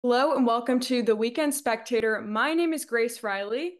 Hello and welcome to the Weekend Spectator. My name is Grace Reilly.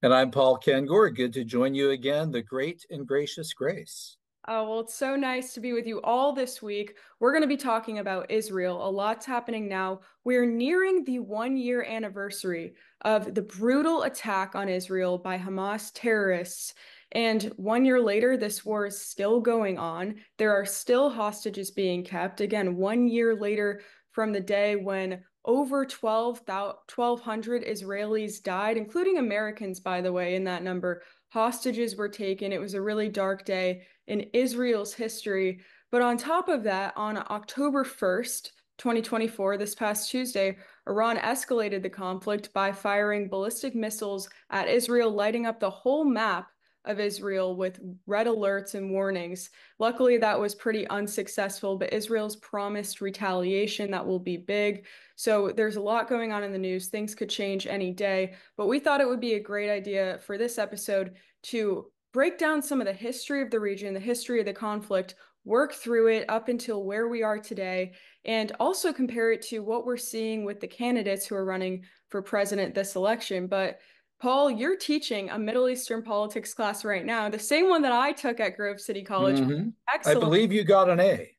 And I'm Paul Kengor. Good to join you again, the great and gracious Grace. Well, it's so nice to be with you all this week. We're going to be talking about Israel. A lot's happening now. We're nearing the 1 year anniversary of the brutal attack on Israel by Hamas terrorists. And 1 year later, this war is still going on. There are still hostages being kept. Again, 1 year later from the day when over 1,200 Israelis died, including Americans, by the way, in that number. Hostages were taken. It was a really dark day in Israel's history. But on top of that, on October 1st, 2024, this past Tuesday, Iran escalated the conflict by firing ballistic missiles at Israel, lighting up the whole map of Israel with red alerts and warnings. Luckily, that was pretty unsuccessful, but Israel's promised retaliation that will be big. So there's a lot going on in the news. Things could change any day, but we thought it would be a great idea for this episode to break down some of the history of the region, the history of the conflict, work through it up until where we are today, and also compare it to what we're seeing with the candidates who are running for president this election. But Paul, you're teaching a Middle Eastern politics class right now, the same one that I took at Grove City College. I Excellent. believe you got an A.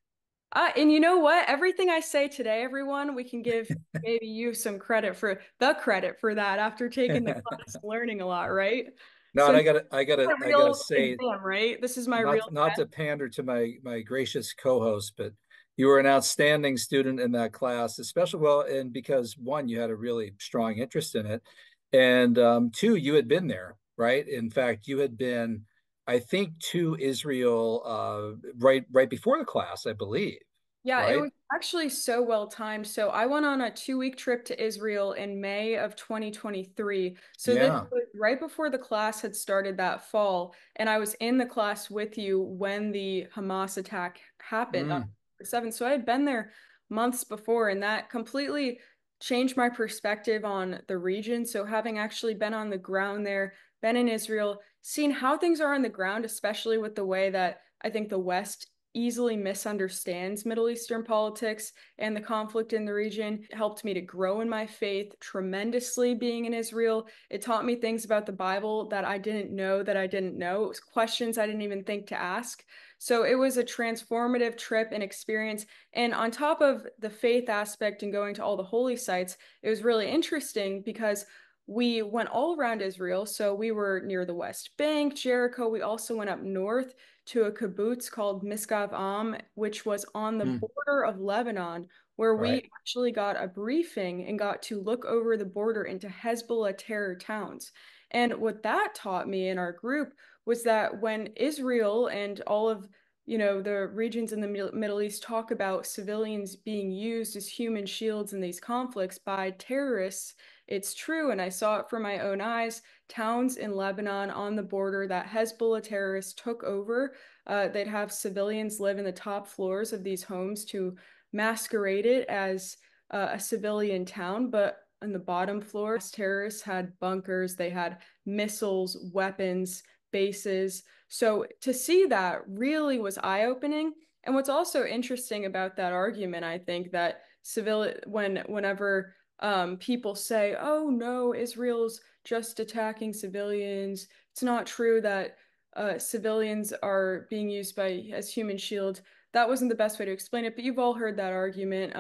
And you know what? Everything I say today, everyone, we can give maybe you some credit for that after taking the class, learning a lot, right? No, So and this I is gotta, I gotta, my I gotta real say, exam, right? This is my real not test. to pander to my gracious co-host, but you were an outstanding student in that class, especially well, and because one, you had a really strong interest in it, and two, you had been there, right? In fact, you had been, I think, to Israel right before the class, I believe, Yeah, it right? was actually so well timed. So I went on a 2 week trip to Israel in May of 2023. So this Yeah. was right before the class had started that fall. And I was in the class with you when the Hamas attack happened on Mm. October 7th. So I had been there months before, and that completely changed my perspective on the region. So having actually been on the ground there, been in Israel, seen how things are on the ground, especially with the way that I think the West easily misunderstands Middle Eastern politics and the conflict in the region. It helped me to grow in my faith tremendously being in Israel. It taught me things about the Bible that I didn't know that I didn't know. It was questions I didn't even think to ask. So it was a transformative trip and experience. And on top of the faith aspect and going to all the holy sites, it was really interesting because we went all around Israel. So we were near the West Bank, Jericho. We also went up north to a kibbutz called Miskav Am, which was on the Mm. border of Lebanon, where we Right. actually got a briefing and got to look over the border into Hezbollah terror towns. And what that taught me in our group was that when Israel and all of the regions in the Middle East talk about civilians being used as human shields in these conflicts by terrorists, it's true. And I saw it for my own eyes. Towns in Lebanon on the border that Hezbollah terrorists took over, they'd have civilians live in the top floors of these homes to masquerade it as a civilian town. But on the bottom floors, terrorists had bunkers, they had missiles, weapons, bases. So to see that really was eye-opening. And what's also interesting about that argument, I think that whenever people say, "Oh no, Israel's just attacking civilians," it's not true that civilians are being used as human shield. That wasn't the best way to explain it, but you've all heard that argument.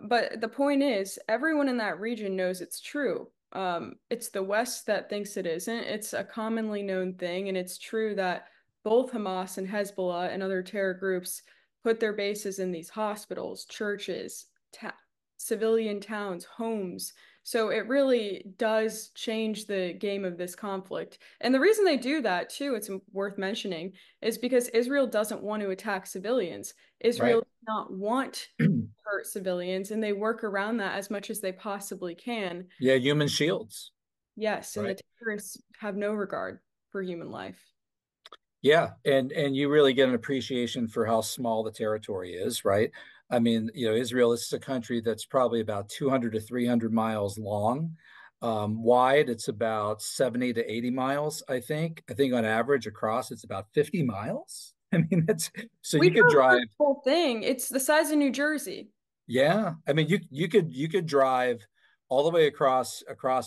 But the point is, everyone in that region knows it's true. It's the West that thinks it isn't. It's a commonly known thing, and it's true that both Hamas and Hezbollah and other terror groups put their bases in these hospitals, churches, ta civilian towns, homes. So it really does change the game of this conflict. And the reason they do that, too, it's worth mentioning, is because Israel doesn't want to attack civilians. Israel Right. does not want to hurt civilians, and they work around that as much as they possibly can. Yeah, human shields. Yes, and the Right. terrorists have no regard for human life. Yeah, and you really get an appreciation for how small the territory is, right? I mean, Israel, this is a country that's probably about 200 to 300 miles long. Wide, it's about 70 to 80 miles, I think. I think on average across, it's about 50 miles. I mean, that's so We you could drove through drive. the whole thing. It's the size of New Jersey. Yeah, I mean, you could drive all the way across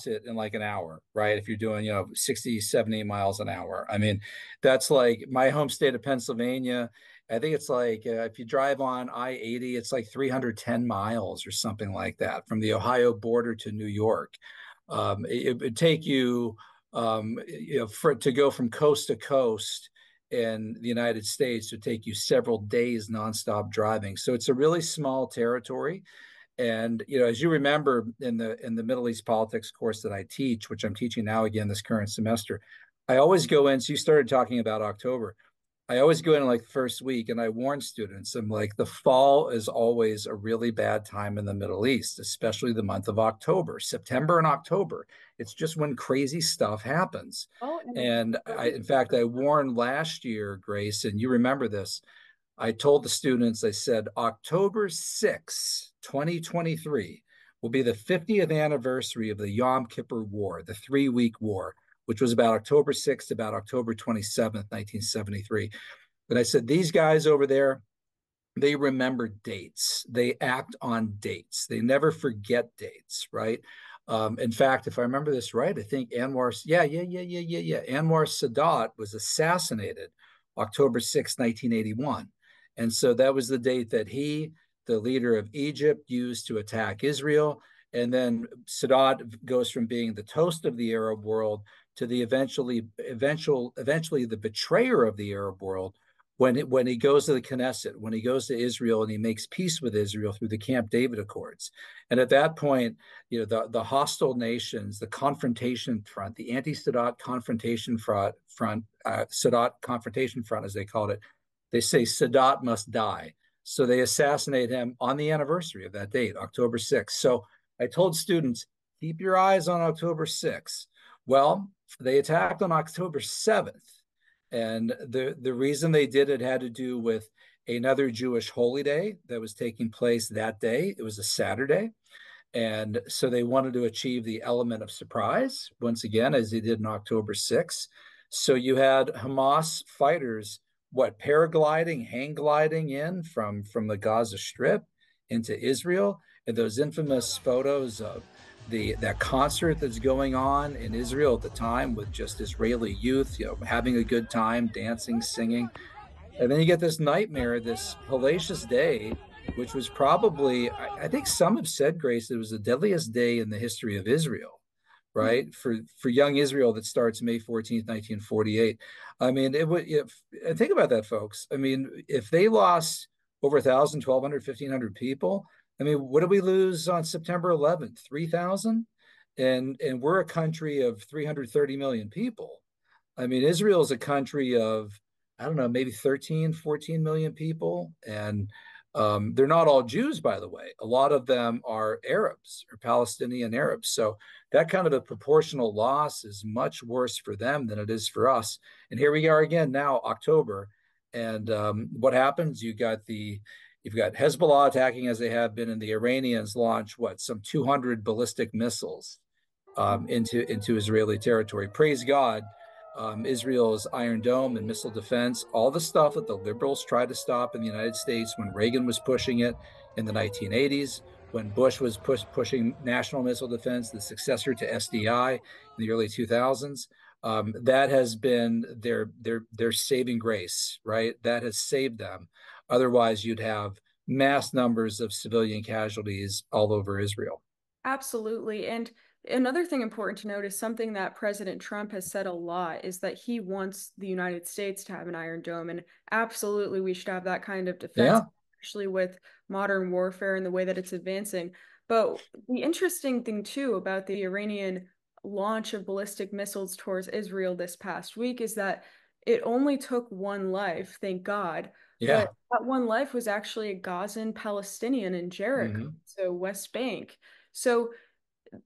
it in like an hour, right? If you're doing, 60, 70 miles an hour. I mean, that's like my home state of Pennsylvania. I think it's like if you drive on I-80, it's like 310 miles or something like that from the Ohio border to New York. It would take you, to go from coast to coast in the United States would take you several days nonstop driving. So it's a really small territory. And as you remember in the Middle East politics course that I teach, which I'm teaching now again this current semester, I always go in. So you started talking about October. I always go in like the first week and I warn students, I'm like, the fall is always a really bad time in the Middle East, especially the month of October, September and October. It's just when crazy stuff happens. Oh, and And in fact, I warned last year, Grace, and you remember this. I told the students, I said, October 6, 2023 will be the 50th anniversary of the Yom Kippur War, the 3-week war, which was about October 6th, about October 27th, 1973. And I said, these guys over there, they remember dates. They act on dates. They never forget dates, right? In fact, if I remember this right, I think Anwar Sadat was assassinated October 6, 1981. And so that was the date that he, the leader of Egypt, used to attack Israel. And then Sadat goes from being the toast of the Arab world to the eventually the betrayer of the Arab world when he goes to the Knesset, when he goes to Israel and he makes peace with Israel through the Camp David Accords. And at that point, the hostile nations, the confrontation front, the anti-Sadat confrontation front, Sadat confrontation front, as they called it, they say Sadat must die. So they assassinate him on the anniversary of that date, October 6th. So I told students, keep your eyes on October 6th. Well, they attacked on October 7th. And the reason they did it had to do with another Jewish holy day that was taking place that day. It was a Saturday. And so they wanted to achieve the element of surprise, once again, as they did on October 6th. So you had Hamas fighters, paragliding, hang gliding in from the Gaza Strip into Israel. And those infamous photos of that concert that's going on in Israel at the time with just Israeli youth, having a good time, dancing, singing. And then you get this nightmare, this hellacious day, which was probably, I think some have said, Grace, it was the deadliest day in the history of Israel, right? For young Israel that starts May 14th, 1948. I mean, it would, and think about that, folks. I mean, if they lost over 1,000, 1,200, 1,500 people, I mean, what did we lose on September 11th? 3,000? And we're a country of 330 million people. I mean, Israel is a country of, I don't know, maybe 13, 14 million people. And they're not all Jews, by the way. A lot of them are Arabs or Palestinian Arabs. So that kind of a proportional loss is much worse for them than it is for us. And here we are again now, October. And what happens? You've got Hezbollah attacking as they have been, and the Iranians launch some 200 ballistic missiles into Israeli territory. Praise God, Israel's Iron Dome and missile defense, all the stuff that the liberals tried to stop in the United States when Reagan was pushing it in the 1980s, when Bush was pushing national missile defense, the successor to SDI in the early 2000s. That has been their saving grace, right? That has saved them. Otherwise, you'd have mass numbers of civilian casualties all over Israel. Absolutely. And another thing important to note is something that President Trump has said a lot is that he wants the United States to have an Iron Dome. And absolutely, we should have that kind of defense, Yeah, especially with modern warfare and the way that it's advancing. But the interesting thing, too, about the Iranian launch of ballistic missiles towards Israel this past week is that it only took one life, thank God. But yeah. that one life was actually a Gazan Palestinian in Jericho, Hmm. so West Bank. So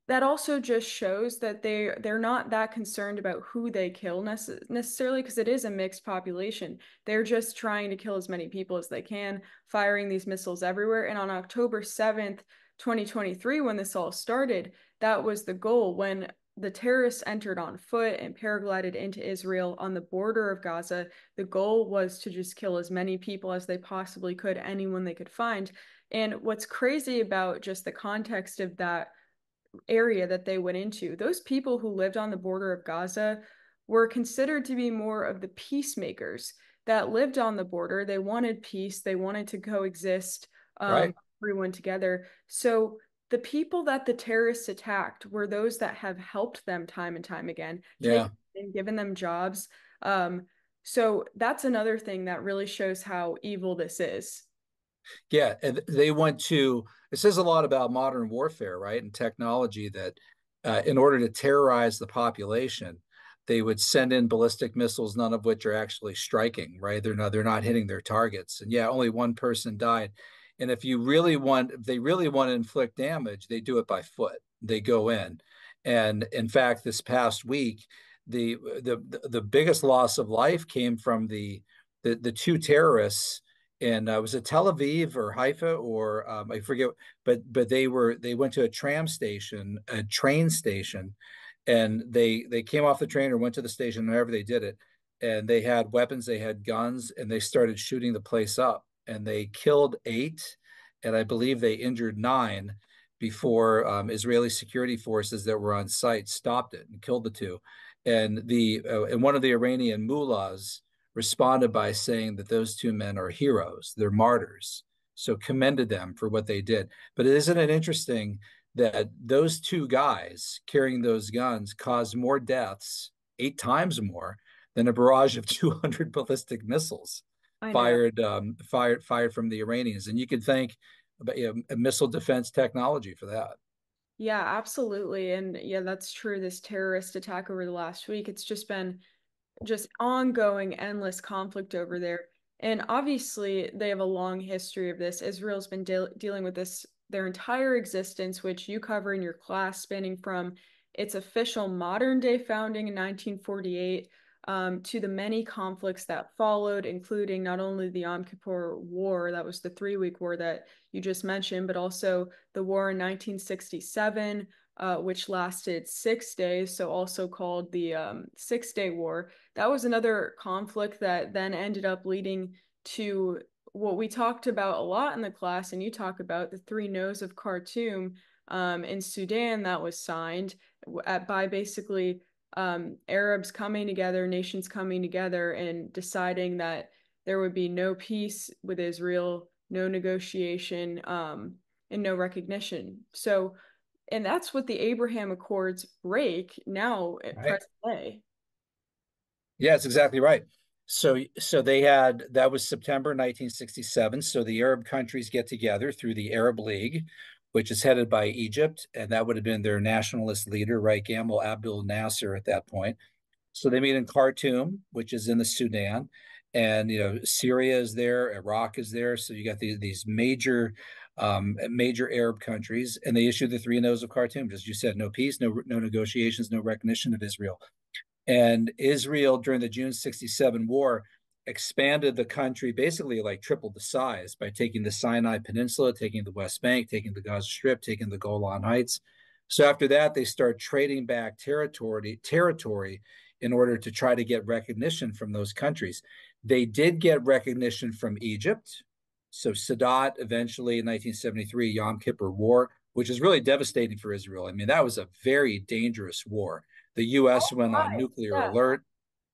that also just shows that they're not that concerned about who they kill necessarily because it is a mixed population. They're just trying to kill as many people as they can, firing these missiles everywhere. And on October 7th, 2023, when this all started, that was the goal. When the terrorists entered on foot and paraglided into Israel on the border of Gaza. The goal was to just kill as many people as they possibly could, anyone they could find. And what's crazy about just the context of that area that they went into, those people who lived on the border of Gaza were considered to be more of the peacemakers that lived on the border. They wanted peace, they wanted to coexist, Right. everyone together. So the people that the terrorists attacked were those that have helped them time and time again, taken Yeah. and given them jobs. So that's another thing that really shows how evil this is. Yeah, and they went to, it says a lot about modern warfare, right? And technology that in order to terrorize the population, they would send in ballistic missiles, none of which are actually striking, right? They're not hitting their targets. And yeah, only one person died. And if they really want to inflict damage, they do it by foot. They go in. And in fact, this past week, the biggest loss of life came from the two terrorists in was it Tel Aviv or Haifa or I forget, but they went to a train station, and they came off the train or went to the station, however they did it, and they had weapons, they had guns, and they started shooting the place up, and they killed eight, and I believe they injured nine before Israeli security forces that were on site stopped it and killed the two, and one of the Iranian mullahs responded by saying that those two men are heroes, they're martyrs. So commended them for what they did. But isn't it interesting that those two guys carrying those guns caused more deaths, eight times more, than a barrage of 200 ballistic missiles I know. fired from the Iranians? And you could thank missile defense technology for that. Yeah, absolutely. And yeah, that's true. This terrorist attack over the last week, it's just been just ongoing, endless conflict over there. And obviously, they have a long history of this. Israel's been dealing with this their entire existence, which you cover in your class, spanning from its official modern day founding in 1948 to the many conflicts that followed, including not only the Yom Kippur War, that was the 3 week war that you just mentioned, but also the war in 1967, which lasted 6 days, so also called the Six-Day War. That was another conflict that then ended up leading to what we talked about a lot in the class, and you talk about the Three No's of Khartoum in Sudan that was signed by basically Arabs coming together, nations coming together, and deciding that there would be no peace with Israel, no negotiation, and no recognition. So, and that's what the Abraham Accords break now at Right. present day. Yeah, it's exactly right. So they had that was September 1967. So the Arab countries get together through the Arab League, which is headed by Egypt, and that would have been their nationalist leader, right, Gamal Abdel Nasser at that point. So they meet in Khartoum, which is in the Sudan, and Syria is there, Iraq is there. So you got these major Arab countries, and they issue the three no's of Khartoum. Just you said, no peace, no negotiations, no recognition of Israel. And Israel, during the June 67 war, expanded the country, basically like tripled the size by taking the Sinai Peninsula, taking the West Bank, taking the Gaza Strip, taking the Golan Heights. So after that, they start trading back territory in order to try to get recognition from those countries. They did get recognition from Egypt. So Sadat eventually in 1973, Yom Kippur War, which is really devastating for Israel. I mean, that was a very dangerous war. The US went on Right. nuclear Yeah. alert. And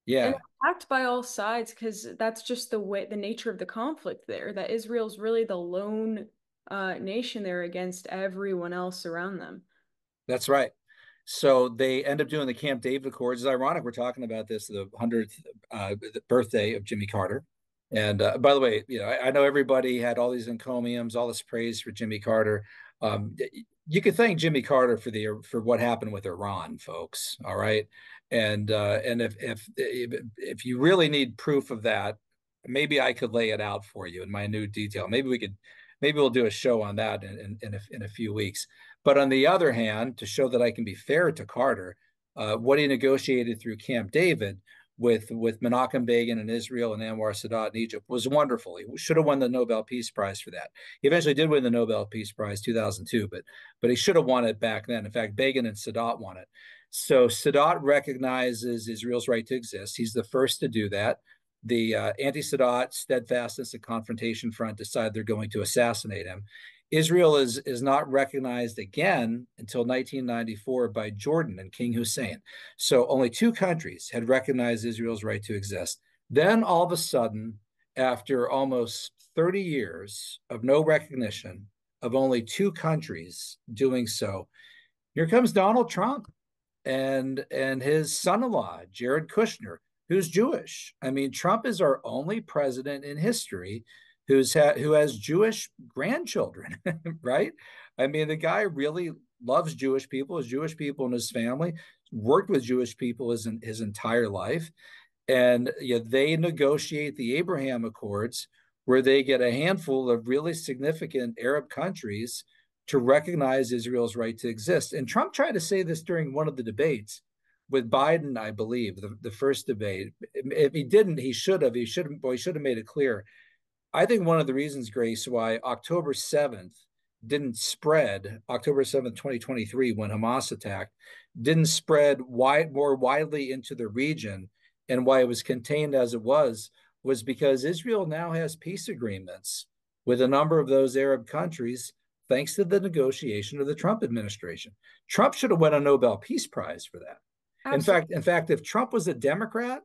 Yeah, attacked by all sides because that's just the way, the nature of the conflict there, that Israel's really the lone nation there against everyone else around them. that's right. So they end up doing the Camp David Accords. It's ironic we're talking about this, the 100th birthday of Jimmy Carter. And by the way, I know everybody had all these encomiums, all this praise for Jimmy Carter. You could thank Jimmy Carter for what happened with Iran, folks. All right, and if you really need proof of that, maybe I could lay it out for you in my new detail. Maybe we'll do a show on that in a few weeks. But on the other hand, to show that I can be fair to Carter, what he negotiated through Camp David with Menachem Begin in Israel and Anwar Sadat in Egypt was wonderful. He should have won the Nobel Peace Prize for that. He eventually did win the Nobel Peace Prize 2002, but he should have won it back then. In fact, Begin and Sadat won it. So Sadat recognizes Israel's right to exist. He's the first to do that. The anti-Sadat steadfastness and confrontation front decide they're going to assassinate him. Israel is not recognized again until 1994 by Jordan and King Hussein. So only two countries had recognized Israel's right to exist. Then all of a sudden, after almost 30 years of no recognition of only two countries doing so, here comes Donald Trump and his son-in-law, Jared Kushner, who's Jewish. I mean, Trump is our only president in history who has Jewish grandchildren, right? I mean, the guy really loves Jewish people, has Jewish people in his family, worked with Jewish people his entire life. And they negotiate the Abraham Accords, where they get a handful of really significant Arab countries to recognize Israel's right to exist. And Trump tried to say this during one of the debates with Biden, I believe, the first debate. If he didn't, he should have. He should have made it clear. I think one of the reasons, Grace, why October 7th didn't spread, October 7th, 2023, when Hamas attacked, didn't spread more widely into the region, and why it was contained as it was because Israel now has peace agreements with a number of those Arab countries, thanks to the negotiation of the Trump administration. Trump should have won a Nobel Peace Prize for that. Absolutely. In fact, if Trump was a Democrat,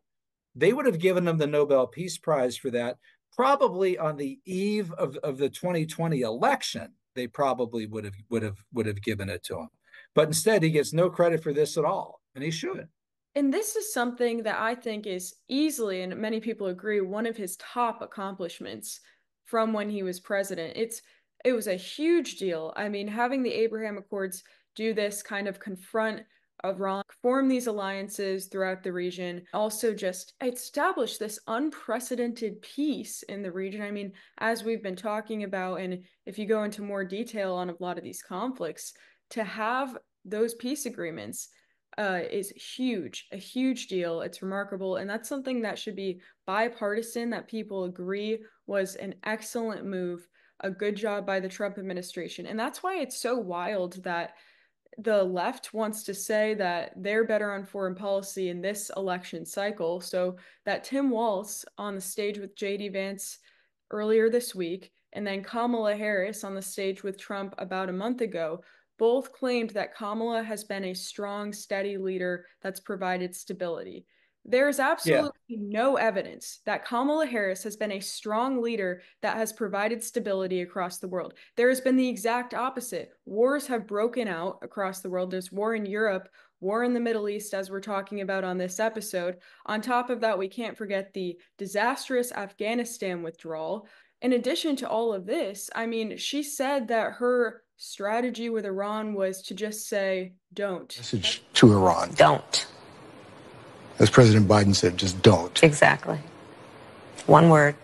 they would have given him the Nobel Peace Prize for that, probably on the eve of the 2020 election. They probably would have given it to him. But instead, he gets no credit for this at all, and he should. And this is something that I think is easily, and many people agree, one of his top accomplishments from when he was president. It was a huge deal. I mean, having the Abraham Accords do this kind of confront Iran, form these alliances throughout the region, also just establish this unprecedented peace in the region. I mean, as we've been talking about, and if you go into more detail on a lot of these conflicts, to have those peace agreements is huge, a huge deal. It's remarkable. And that's something that should be bipartisan, that people agree was an excellent move, a good job by the Trump administration. And that's why it's so wild that the left wants to say that they're better on foreign policy in this election cycle. So that Tim Walz on the stage with JD Vance earlier this week, and then Kamala Harris on the stage with Trump about a month ago, both claimed that Kamala has been a strong, steady leader that's provided stability. There's Yeah. absolutely no evidence that Kamala Harris has been a strong leader that has provided stability across the world. There has been the exact opposite. Wars have broken out across the world. There's war in Europe, war in the Middle East, as we're talking about on this episode. On top of that, we can't forget the disastrous Afghanistan withdrawal. In addition to all of this, I mean, she said that her strategy with Iran was to just say, don't. Message to Iran. Don't. As President Biden said, just don't. Exactly. One word.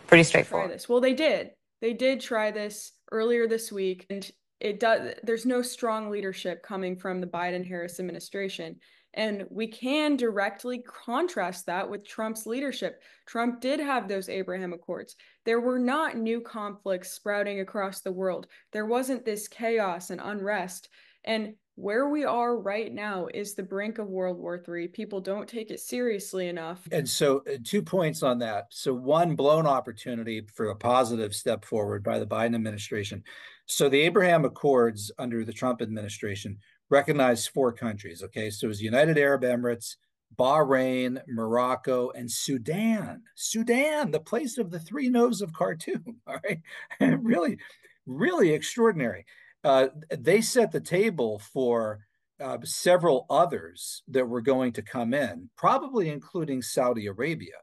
Pretty Try straightforward. this. Well, they did. They did try this earlier this week, and there's no strong leadership coming from the Biden-Harris administration. And we can directly contrast that with Trump's leadership. Trump did have those Abraham Accords. There were not new conflicts sprouting across the world. There wasn't this chaos and unrest. And where we are right now is the brink of World War III. People don't take it seriously enough. And so, 2 points on that. So, one, blown opportunity for a positive step forward by the Biden administration. So, the Abraham Accords under the Trump administration recognized four countries. Okay. So, it was United Arab Emirates, Bahrain, Morocco, and Sudan. Sudan, the place of the three no's of Khartoum. All right. Really, really extraordinary. They set the table for several others that were going to come in, probably including Saudi Arabia.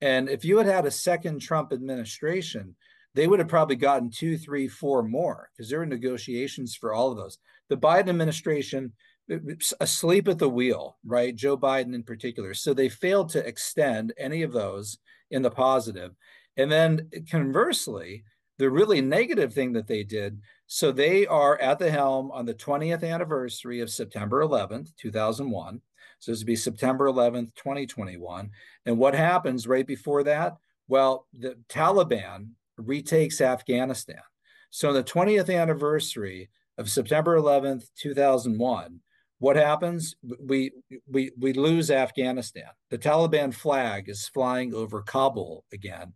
And if you had had a second Trump administration, they would have probably gotten two, three, four more because there were negotiations for all of those. The Biden administration, asleep at the wheel, right? Joe Biden in particular. So they failed to extend any of those in the positive. And then conversely, the really negative thing that they did, so they are at the helm on the 20th anniversary of September 11th, 2001. So this would be September 11th, 2021. And what happens right before that? Well, the Taliban retakes Afghanistan. So on the 20th anniversary of September 11th, 2001, What happens? We lose Afghanistan. The Taliban flag is flying over Kabul again.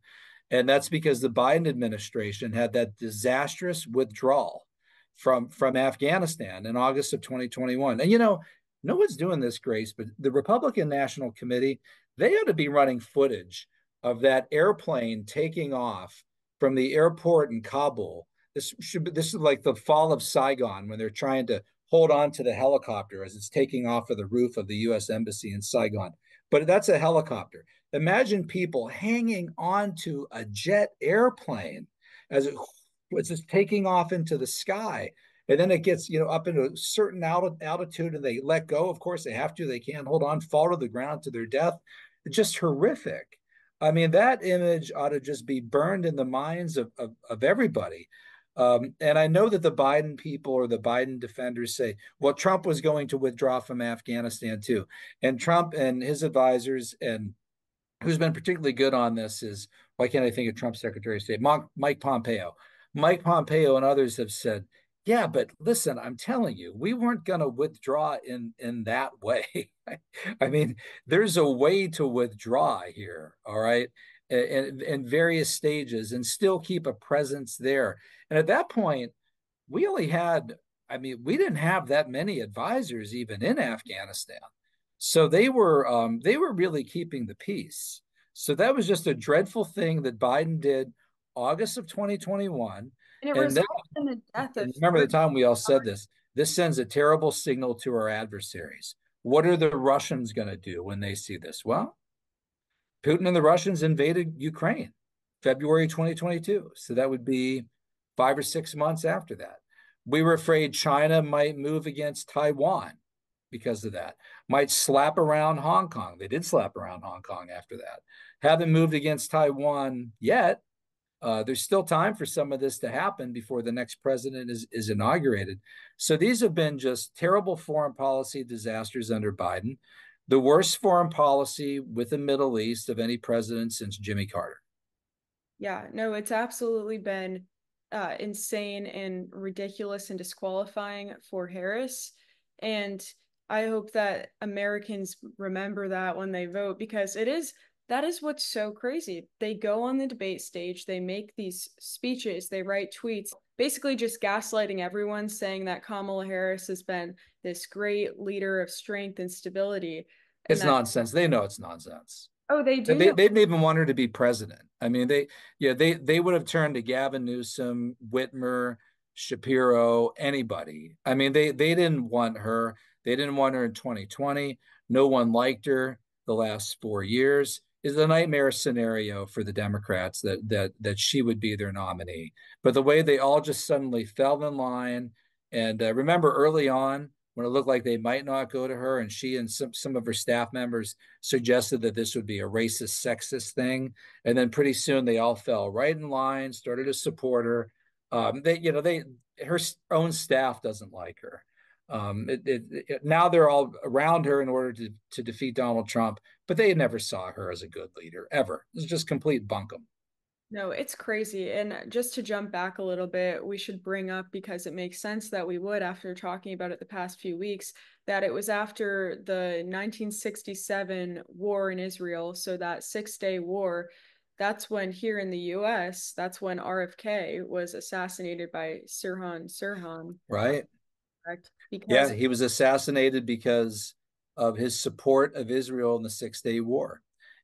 And that's because the Biden administration had that disastrous withdrawal from Afghanistan in August of 2021. And no one's doing this, Grace, but the Republican National Committee, they ought to be running footage of that airplane taking off from the airport in Kabul. This is like the fall of Saigon when they're trying to hold on to the helicopter as it's taking off of the roof of the U.S. Embassy in Saigon. But that's a helicopter. Imagine people hanging onto a jet airplane as it's just taking off into the sky. And then it gets, up into a certain altitude and they let go. Of course, they have to. They can't hold on, fall to the ground to their death. It's just horrific. I mean, that image ought to just be burned in the minds of everybody. And I know that the Biden people or the Biden defenders say, well, Trump was going to withdraw from Afghanistan too. And Trump and his advisors, and who's been particularly good on this is, why can't I think of Trump's Secretary of State, Mike Pompeo. Mike Pompeo and others have said, yeah, but listen, I'm telling you, we weren't going to withdraw in that way. I mean, there's a way to withdraw here, all right, in various stages and still keep a presence there. And at that point, we only had, I mean, we didn't have that many advisors even in Afghanistan. So they were really keeping the peace. So that was just a dreadful thing that Biden did August of 2021. And it And then, resulted in the death of remember the 30. time we all said this sends a terrible signal to our adversaries. What are the Russians going to do when they see this? Well, Putin and the Russians invaded Ukraine February 2022. So that would be 5 or 6 months after that. We were afraid China might move against Taiwan because of that, might slap around Hong Kong. They did slap around Hong Kong after that. Haven't moved against Taiwan yet. There's still time for some of this to happen before the next president is inaugurated. So these have been just terrible foreign policy disasters under Biden, the worst foreign policy with the Middle East of any president since Jimmy Carter. Yeah, no, it's absolutely been insane and ridiculous and disqualifying for Harris. And I hope that Americans remember that when they vote, because that is what's so crazy. They go on the debate stage, they make these speeches, they write tweets, basically just gaslighting everyone, saying that Kamala Harris has been this great leader of strength and stability. And It's nonsense. They know it's nonsense. oh, they do They know. didn't even want her to be president. I mean, they would have turned to Gavin Newsom, Whitmer, Shapiro, anybody. I mean, they didn't want her. They didn't want her in 2020. No one liked her the last 4 years. Is a nightmare scenario for the Democrats that she would be their nominee. But the way they all just suddenly fell in line, and remember early on when it looked like they might not go to her, and she and some of her staff members suggested that this would be a racist, sexist thing, and then pretty soon they all fell right in line, started to support her. Her own staff doesn't like her. Now they're all around her in order to defeat Donald Trump, but they never saw her as a good leader ever. It's just complete bunkum. No, it's crazy. And just to jump back a little bit, we should bring up, because it makes sense that we would after talking about it the past few weeks, that it was after the 1967 war in Israel, so that 6-day war, that's when here in the US, that's when RFK was assassinated by Sirhan. Right. Correct? Yeah, Because he was assassinated because of his support of Israel in the 6-Day War.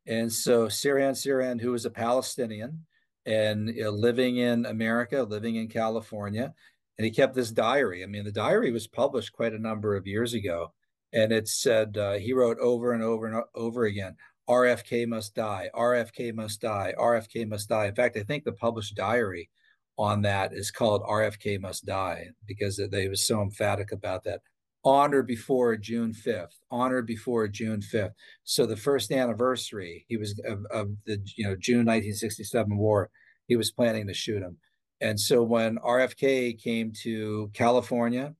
And so Sirhan, who was a Palestinian and living in America, living in California, and he kept this diary. I mean, the diary was published quite a number of years ago, and it said he wrote over and over and over again, RFK must die, RFK must die, RFK must die. In fact, I think the published diary on that is called RFK Must Die because they was so emphatic about that. Honor before June 5th, honor before June 5th. So the first anniversary he was of the June 1967 war, he was planning to shoot him. And so when RFK came to California,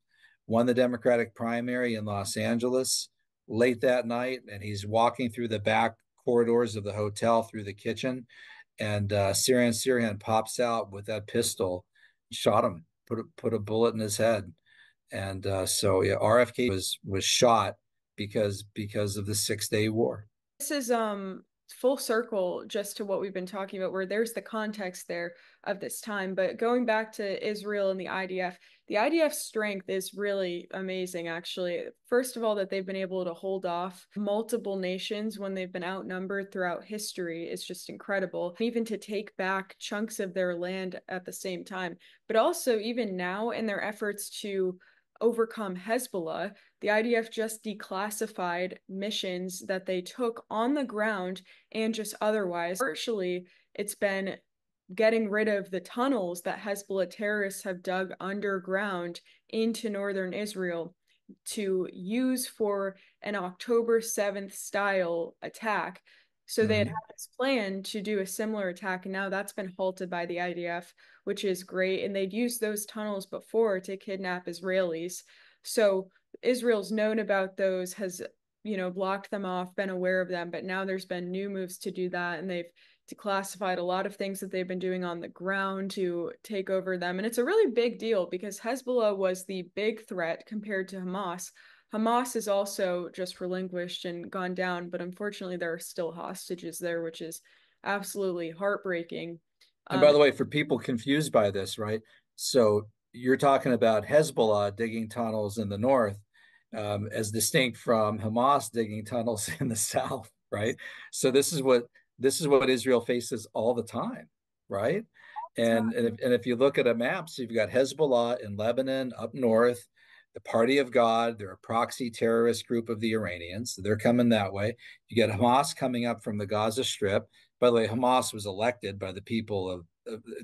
won the Democratic primary in Los Angeles late that night, and he's walking through the back corridors of the hotel through the kitchen, and Sirhan pops out with that pistol, shot him, put a bullet in his head. And so yeah, RFK was shot because of the 6 Day War. This is full circle just to what we've been talking about, where there's the context there of this time. But going back to Israel and the IDF's strength is really amazing, actually. First of all, that they've been able to hold off multiple nations when they've been outnumbered throughout history is just incredible. Even to take back chunks of their land at the same time. But also, even now, in their efforts to overcome Hezbollah, the IDF just declassified missions that they took on the ground and just otherwise. Partially, it's been getting rid of the tunnels that Hezbollah terrorists have dug underground into northern Israel to use for an October 7th style attack. So they had this plan to do a similar attack, and now that's been halted by the IDF, which is great. And they'd used those tunnels before to kidnap Israelis. So Israel's known about those, has, blocked them off, been aware of them, but now there's been new moves to do that, and they've declassified a lot of things that they've been doing on the ground to take over them. And it's a really big deal because Hezbollah was the big threat compared to Hamas. Hamas is also just relinquished and gone down, but unfortunately there are still hostages there, which is absolutely heartbreaking. And by the way, for people confused by this, right? So you're talking about Hezbollah digging tunnels in the north, as distinct from Hamas digging tunnels in the south, right? So this is what Israel faces all the time, right? And if you look at a map, so you've got Hezbollah in Lebanon up north, the Party of God, they're a proxy terrorist group of the Iranians. So they're coming that way. You get Hamas coming up from the Gaza Strip. By the way, Hamas was elected by the people of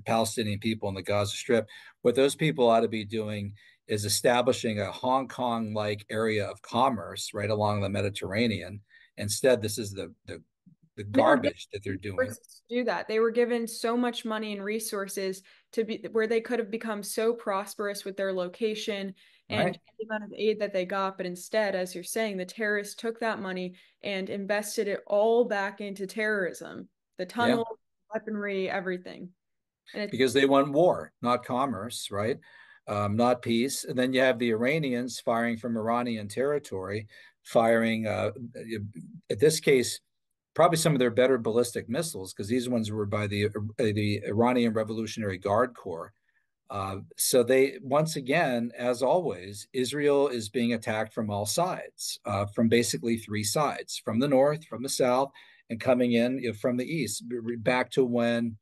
Palestinian people in the Gaza Strip. What those people ought to be doing is establishing a Hong Kong-like area of commerce right along the Mediterranean. Instead, this is the They were given garbage that they're doing. resources to do that. They were given so much money and resources to be where they could have become so prosperous with their location and Right. the amount of aid that they got. But instead, as you're saying, the terrorists took that money and invested it all back into terrorism, the Yeah. tunnel, weaponry, everything. And it's Because they want war, not commerce, right? Not peace. And then you have the Iranians firing from Iranian territory, firing, in this case, probably some of their better ballistic missiles, because these ones were by the Iranian Revolutionary Guard Corps. So they, once again, as always, Israel is being attacked from all sides, from basically three sides, from the north, from the south, and coming in from the east, back to when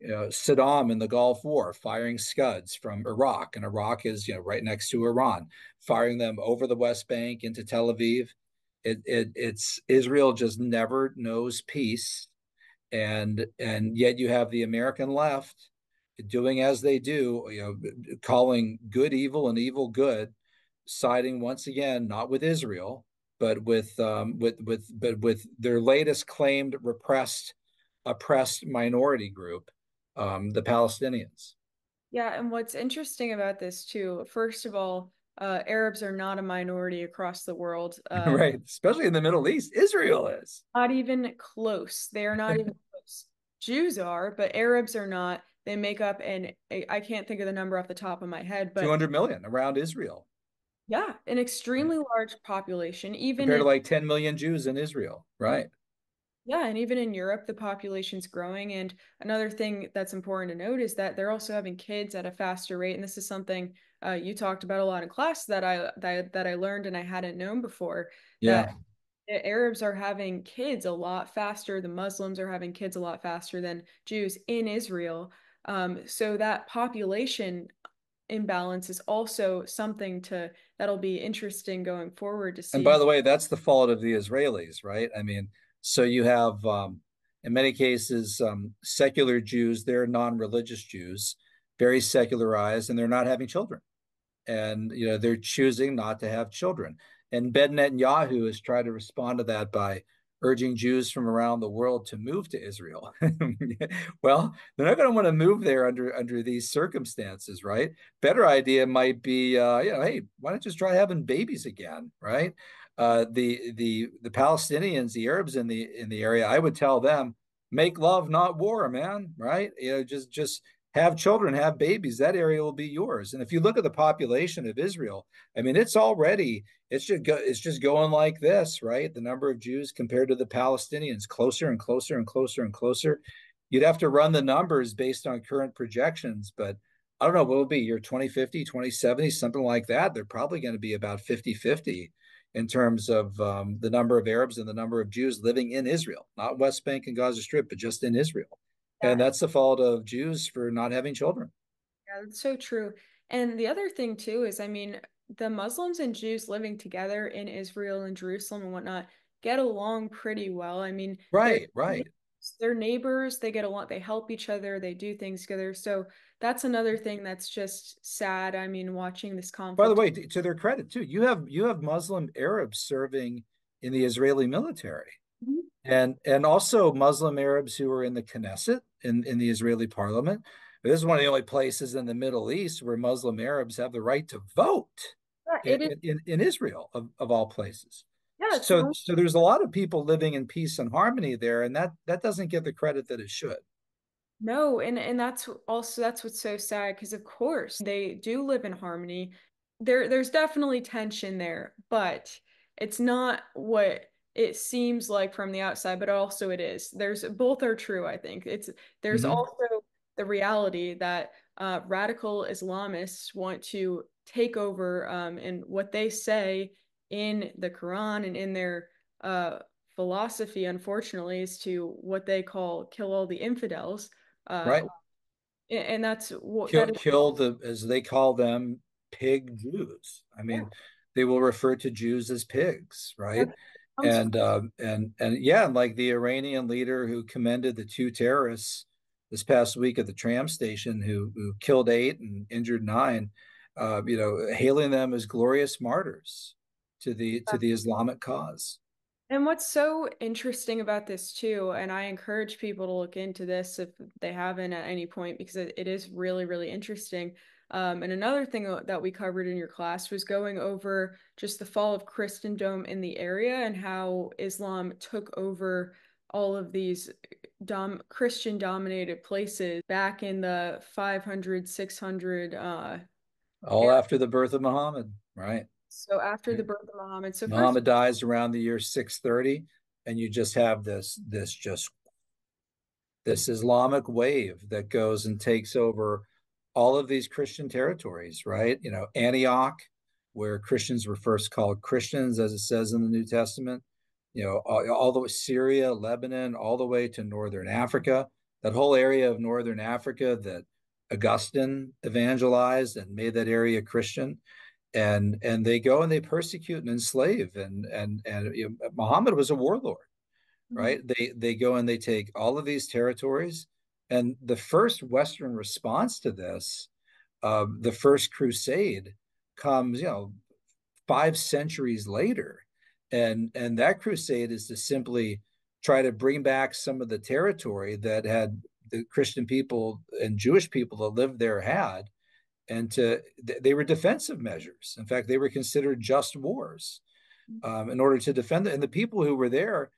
Saddam in the Gulf War firing Scuds from Iraq, and Iraq is right next to Iran, firing them over the West Bank into Tel Aviv. It's Israel just never knows peace, and yet you have the American left doing as they do, calling good evil and evil good, siding once again not with Israel, but with their latest claimed oppressed minority group, the Palestinians. Yeah, and what's interesting about this too, first of all, Arabs are not a minority across the world. Right, especially in the Middle East. Israel is Not even close. They are not even close. Jews are, but Arabs are not. They make up I can't think of the number off the top of my head, but 200 million around Israel yeah, an extremely large population. Even compared to in, like 10 million Jews in Israel, right? yeah, and even in Europe, the population's growing. And another thing that's important to note is that they're also having kids at a faster rate. And this is something you talked about a lot in class that I learned and I hadn't known before, Yeah. that the Arabs are having kids a lot faster. The Muslims are having kids a lot faster than Jews in Israel. So that population imbalance is also something that'll be interesting going forward to And see. by the way, that's the fault of the Israelis, right? I mean, so you have, in many cases, secular Jews, they're non-religious Jews, very secularized, and they're not having children. And, they're choosing not to have children. And Ben Netanyahu has tried to respond to that by urging Jews from around the world to move to Israel. Well, they're not going to want to move there under these circumstances, right? Better idea might be, hey, why don't you just try having babies again, right? The Palestinians, the Arabs in the area, I would tell them, make love, not war, man, right? Just have children, have babies, that area will be yours. And if you look at the population of Israel, I mean, it's just going like this, right? The number of Jews compared to the Palestinians, closer and closer and closer and closer. You'd have to run the numbers based on current projections, but I don't know what will be year 2050, 2070, something like that. They're probably going to be about 50-50 in terms of the number of Arabs and the number of Jews living in Israel, not West Bank and Gaza Strip, but just in Israel. And Yeah, that's the fault of Jews for not having children. yeah, that's so true. And the other thing too is, I mean, the Muslims and Jews living together in Israel and Jerusalem and whatnot get along pretty well. I mean, Right, right. they're neighbors, they get along, they help each other, they do things together. So that's another thing that's just sad. I mean, watching this By the conflict. way, to their credit too, you have Muslim Arabs serving in the Israeli military, Mhm. and also Muslim Arabs who are in the Knesset in the Israeli parliament. This is one of the only places in the Middle East where Muslim Arabs have the right to vote Yeah, it is. in Israel of all places. Yeah, it's So there's a lot of people living in peace and harmony there, and that doesn't get the credit that it should. no, and that's also that's what's so sad because of course they do live in harmony. There's definitely tension there, but it's not what it seems like from the outside, but also it is. There's both are true, I think. There's Hmm. also the reality that radical Islamists want to take over and what they say in the Quran and in their philosophy, unfortunately, is to what they call kill all the infidels. Uh, Right. and that's what that is. Kill the, as they call them, pig Jews. I Yeah, mean, they will refer to Jews as pigs, right? that comes from. And yeah, like the Iranian leader who commended the two terrorists this past week at the tram station who killed 8 and injured 9, hailing them as glorious martyrs to the Islamic cause. And what's so interesting about this too, and I encourage people to look into this if they haven't at any point, because it is really, really interesting. And another thing that we covered in your class was going over just the fall of Christendom in the area and how Islam took over all of these Christian dominated places back in the 500, 600 All era. after the birth of Muhammad, right? So after the birth of Muhammad. So first, Muhammad dies around the year 630, and you just have this Islamic wave that goes and takes over all of these Christian territories, right? You know, Antioch, where Christians were first called Christians, as it says in the New Testament, all the way Syria, Lebanon, all the way to northern Africa, that whole area of northern Africa that Augustine evangelized and made that area Christian. And they go and they persecute and enslave, Muhammad was a warlord, Mhm. right? They go and they take all of these territories, and the first Western response to this, the first crusade, comes 5 centuries later, and that crusade is to simply try to bring back some of the territory that had the Christian people and Jewish people that lived there had, and they were defensive measures. In fact, they were considered just wars in order to defend it. And the people who were there,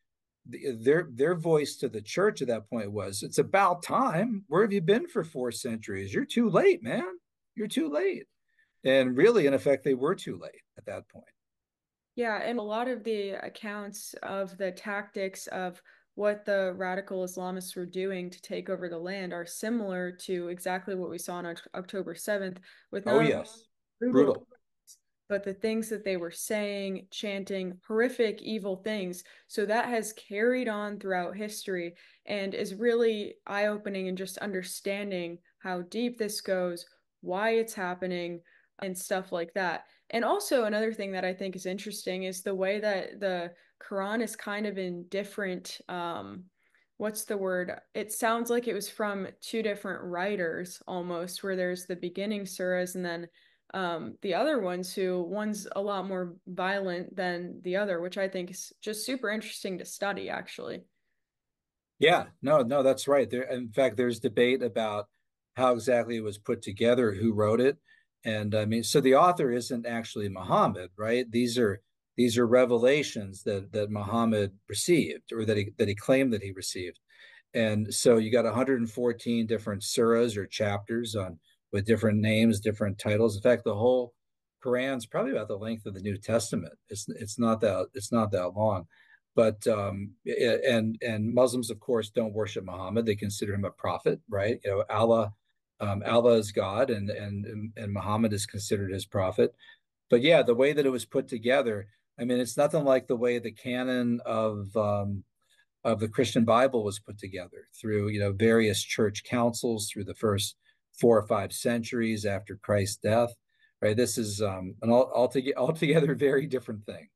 their voice to the church at that point was, "It's about time. Where have you been for 4 centuries? You're too late, man. You're too late." And really, in effect, they were too late at that point. Yeah, and a lot of the accounts of the tactics of what the radical Islamists were doing to take over the land are similar to exactly what we saw on October 7th, with Oh not only yes, brutal, brutal. but the things that they were saying, chanting, horrific, evil things. So that has carried on throughout history and is really eye-opening and just understanding how deep this goes, why it's happening, and stuff like that. And also another thing that I think is interesting is the way that the Quran is kind of in different, what's the word? It sounds like it was from two different writers almost, where there's the beginning surahs and then the other ones who one's a lot more violent than the other, which I think is just super interesting to study, actually. Yeah, no, that's right. There, in fact, there's debate about how exactly it was put together, who wrote it, and I mean, so the author isn't actually Muhammad, right? These are revelations that Muhammad received, or that he claimed that he received, And so you got 114 different surahs or chapters on with different names, different titles. In fact, the whole Quran's probably about the length of the New Testament. It's not that long, but and Muslims, of course, don't worship Muhammad. They consider him a prophet, right? Allah is God, and Muhammad is considered his prophet. But yeah, the way that it was put together, I mean, it's nothing like the way the canon of the Christian Bible was put together through, various church councils through the first 4 or 5 centuries after Christ's death, right? This is an altogether very different thing.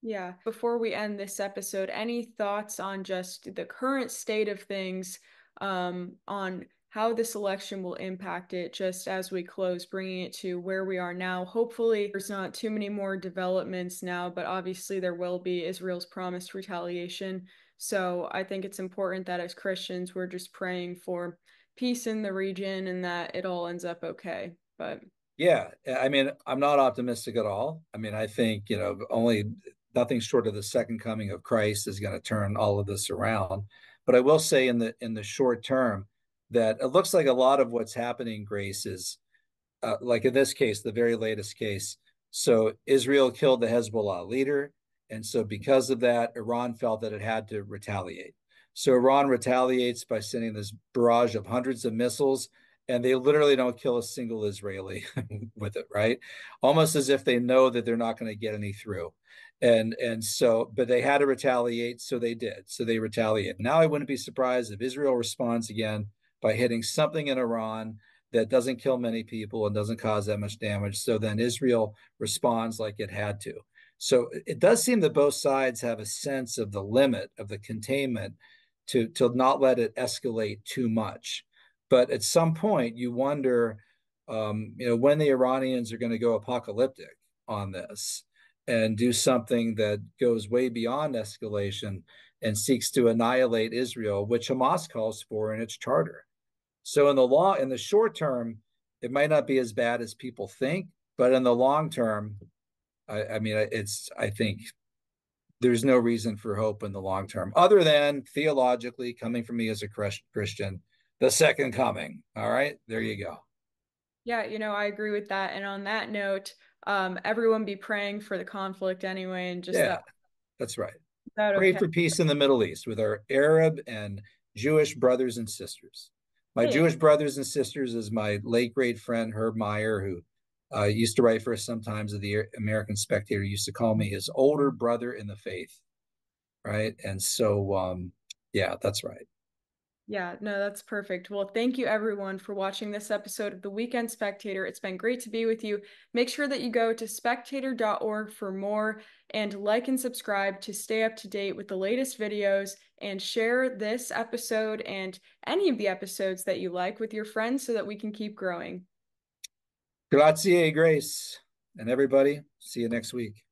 Yeah. Before we end this episode, any thoughts on just the current state of things, on how this election will impact it just as we close, bringing it to where we are now? Hopefully, there's not too many more developments now, but obviously there will be Israel's promised retaliation. So I think it's important that as Christians, we're just praying for peace in the region and that it all ends up okay. But Yeah, I mean, I'm not optimistic at all. I mean, I think, only nothing short of the second coming of Christ is going to turn all of this around. But I will say in the short term that it looks like a lot of what's happening, Grace, is like in this case, the very latest case. So Israel killed the Hezbollah leader. And so because of that, Iran felt that it had to retaliate. So Iran retaliates by sending this barrage of hundreds of missiles, and they literally don't kill a single Israeli with it, right? Almost as if they know that they're not going to get any through. And so, but they had to retaliate, so they did. So they retaliate. Now I wouldn't be surprised if Israel responds again by hitting something in Iran that doesn't kill many people and doesn't cause that much damage. So then Israel responds like it had to. So it does seem that both sides have a sense of the limit of the containment to not let it escalate too much. But at some point, you wonder, when the Iranians are going to go apocalyptic on this and do something that goes way beyond escalation and seeks to annihilate Israel, which Hamas calls for in its charter. So in the short term, it might not be as bad as people think, but in the long term, I mean, I think there's no reason for hope in the long term, other than theologically, coming from me as a Christian, the second coming. All right, there you go. yeah, I agree with that. And on that note, everyone be praying for the conflict anyway, and just Yeah, that's right. that Pray okay. for peace in the Middle East with our Arab and Jewish brothers and sisters. My Hey, Jewish brothers and sisters is my late great friend Herb Meyer, who used to write for us sometimes at the American Spectator, used to call me his older brother in the faith, right? And so, yeah, that's right. yeah, no, that's perfect. Well, thank you everyone for watching this episode of the Weekend Spectator. It's been great to be with you. Make sure that you go to spectator.org for more and like and subscribe to stay up to date with the latest videos, and share this episode and any of the episodes that you like with your friends so that we can keep growing. Grazie, Grace. And everybody, see you next week.